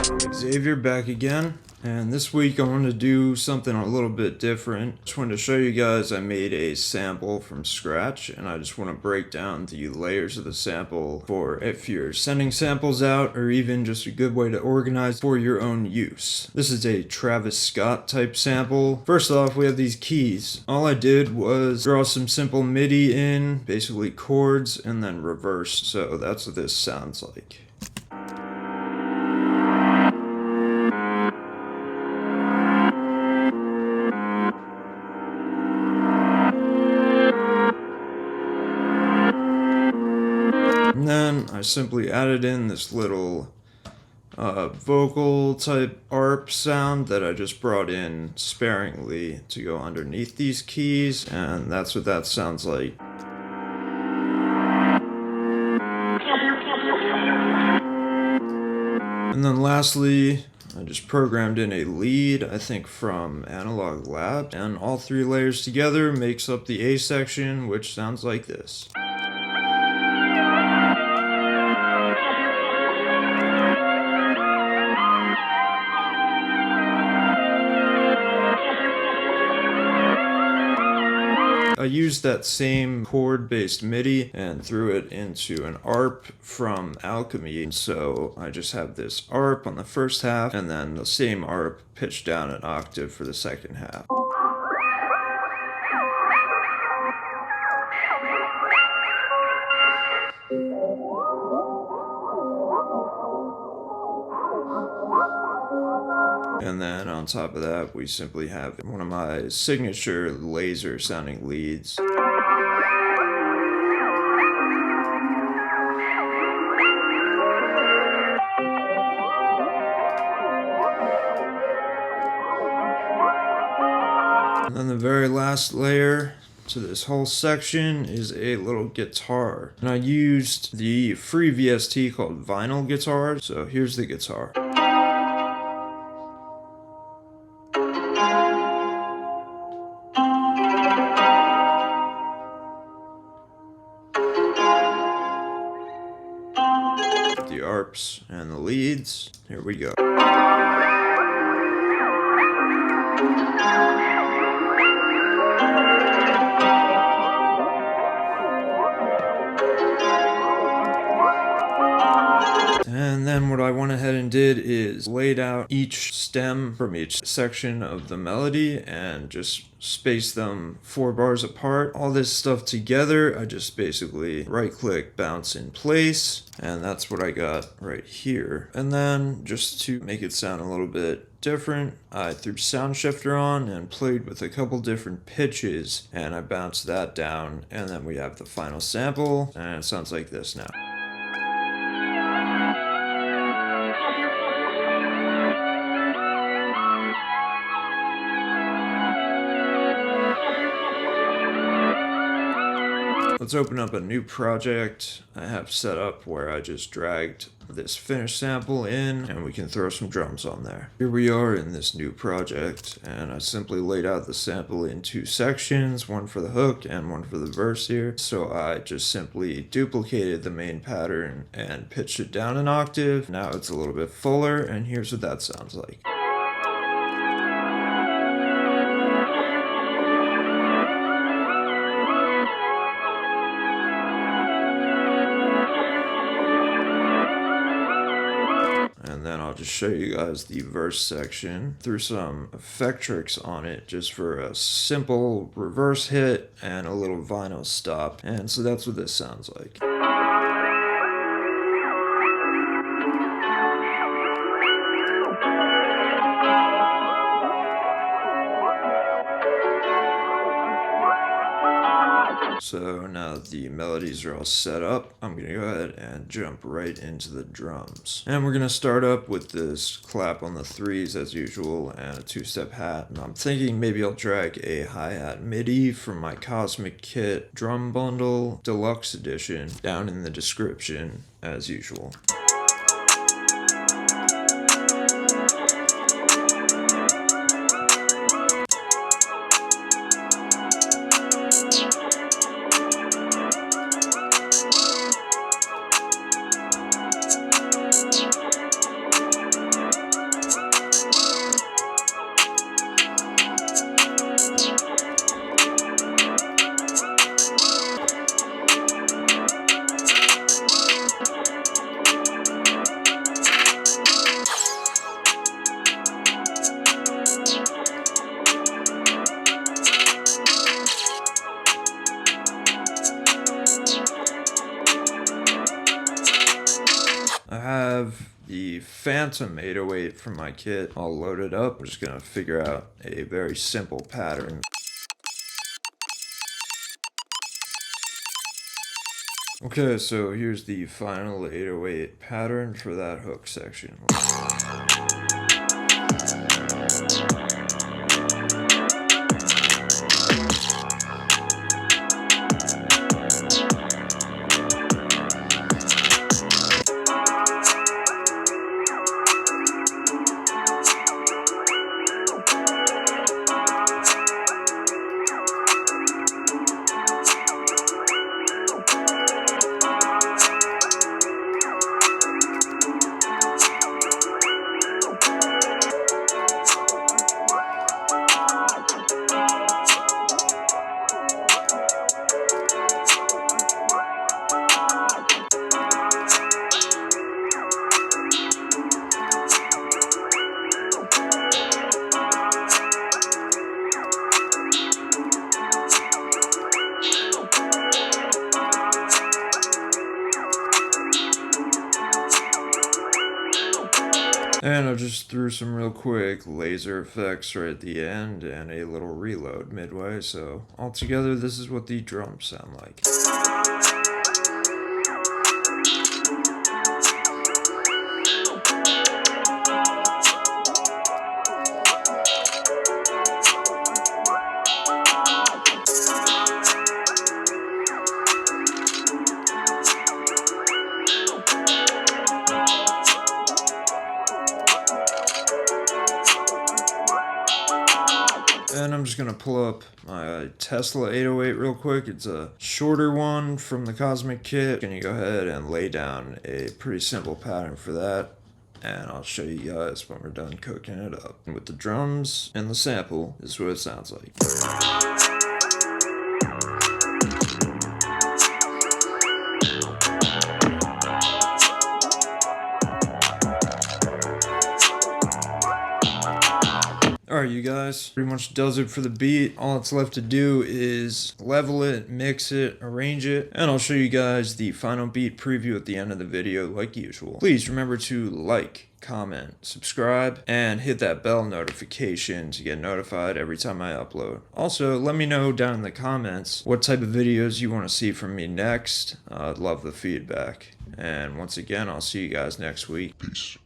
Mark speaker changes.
Speaker 1: Xavier back again, and this week I wanted to do something a little bit different. Just wanted to show you guys I made a sample from scratch, and I just want to break down the layers of the sample for if you're sending samples out, or even just a good way to organize for your own use. This is a Travis Scott type sample. First off, we have these keys. All I did was draw some simple MIDI in, basically chords, and then reversed, so that's what this sounds like. And then I simply added in this little vocal type ARP sound that I just brought in sparingly to go underneath these keys, and that's what that sounds like. And then lastly, I just programmed in a lead, I think from Analog Lab, and all three layers together makes up the A section, which sounds like this. I used that same chord-based MIDI and threw it into an ARP from Alchemy, so I just have this ARP on the first half and then the same ARP pitched down an octave for the second half. And then on top of that, we simply have one of my signature laser sounding leads. And then the very last layer to this whole section is a little guitar. And I used the free VST called Vinyl Guitar, so here's the guitar. The ARPs and the leads. Here we go. And then what I went ahead and did is laid out each stem from each section of the melody and just spaced them 4 bars apart. All this stuff together, I just basically right click, bounce in place, and that's what I got right here. And then just to make it sound a little bit different, I threw Sound Shifter on and played with a couple different pitches, and I bounced that down, and then we have the final sample, and it sounds like this now. Let's open up a new project I have set up where I just dragged this finished sample in and we can throw some drums on there. Here we are in this new project, and I simply laid out the sample in 2 sections, one for the hook and one for the verse here. So I just simply duplicated the main pattern and pitched it down an octave. Now it's a little bit fuller, and here's what that sounds like. And then I'll just show you guys the verse section. Threw some effectrix on it just for a simple reverse hit and a little vinyl stop. And so that's what this sounds like. So now that the melodies are all set up, I'm going to go ahead and jump right into the drums. And we're going to start up with this clap on the 3s as usual and a 2-step hat. And I'm thinking maybe I'll drag a hi-hat MIDI from my Cosmic Kit drum bundle Deluxe edition down in the description as usual. the Phantom 808 from my kit all loaded up. We're just gonna figure out a very simple pattern. Okay, so here's the final 808 pattern for that hook section. And I just threw some real quick laser effects right at the end and a little reload midway, so altogether this is what the drums sound like. And I'm just gonna pull up my Tesla 808 real quick. It's a shorter one from the Cosmic Kit. Gonna go ahead and lay down a pretty simple pattern for that. And I'll show you guys when we're done cooking it up. And with the drums and the sample, this is what it sounds like. Alright, you guys, pretty much does it for the beat. All that's left to do is level it, mix it, arrange it, and I'll show you guys the final beat preview at the end of the video like usual. Please remember to like, comment, subscribe, and hit that bell notification to get notified every time I upload. Also, let me know down in the comments what type of videos you want to see from me next. I'd love the feedback. And once again, I'll see you guys next week. Peace.